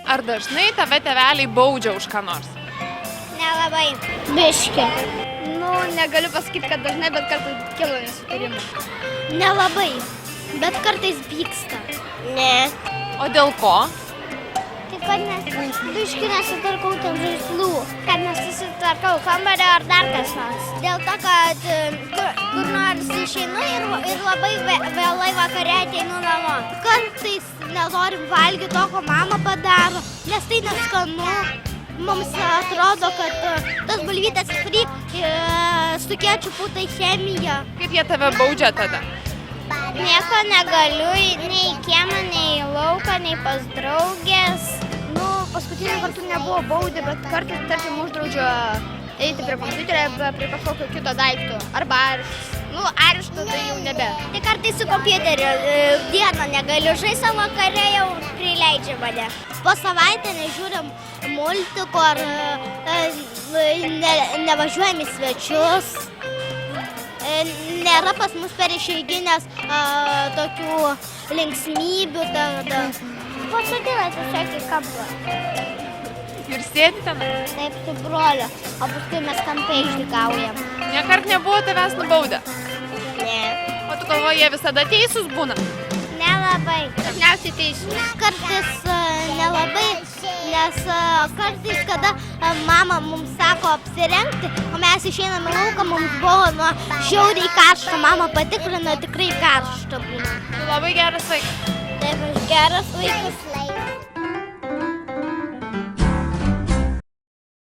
Ar dažnai tave tėveliai baudžia už ką nors? Nelabai. Biški. Nu, negaliu pasakyti, kad dažnai, bet kartais kilo nesutarimų. Nelabai, bet kartais pyksta. Ne. O dėl ko? Taip pat biški nesutvarkau ten žaislų. Kad nesusitvarkau kambarį ar dar kas nors. Dėl to, kad kur nors išeinu ir labai vėlai vakare ateinu namo. Kartais nenorim valgyti to, ko mama padaro, nes tai neskanu. Mums atrodo, kad tas bulvytės fri su kečupu tai chemija. Kaip jie tave baudžia tada? Nieko negaliu, nei į kiemą, nei į lauką, nei pas draugės. Nu, paskutinį kartą nebuvo baudė, bet kartais, tarkim, uždraudžia eiti prie kompiuterio, prie kažkokio kito daikto. Arba arešto tai jau nebe. Tai kartais su kompiuteriu dieną negaliu žaisti, o vakare jau prileidžia mane. Po savaitę nežiūrim multiko ar nevažiuojam į svečius. Nėra pas mus per išeiginės tokių linksmybių. Pasodina tiesiog į kampą. Ir sėdi ten? Taip, su broliu, o paskui mes kampe išdykaujam. Niekart nebuvo tavęs nubaudę? Ne. O tu galvoji, jie visada teisūs būna? Nelabai. Dažniausiai teisūs. Kartais nelabai, nes kartais, kada mama mums sako apsirengti, o mes išeinam į lauką, mums buvo žiauriai karšta. Mama patikrino, tikrai karšta būna. Tu labai geras vaikas. Taip, aš geras vaikas.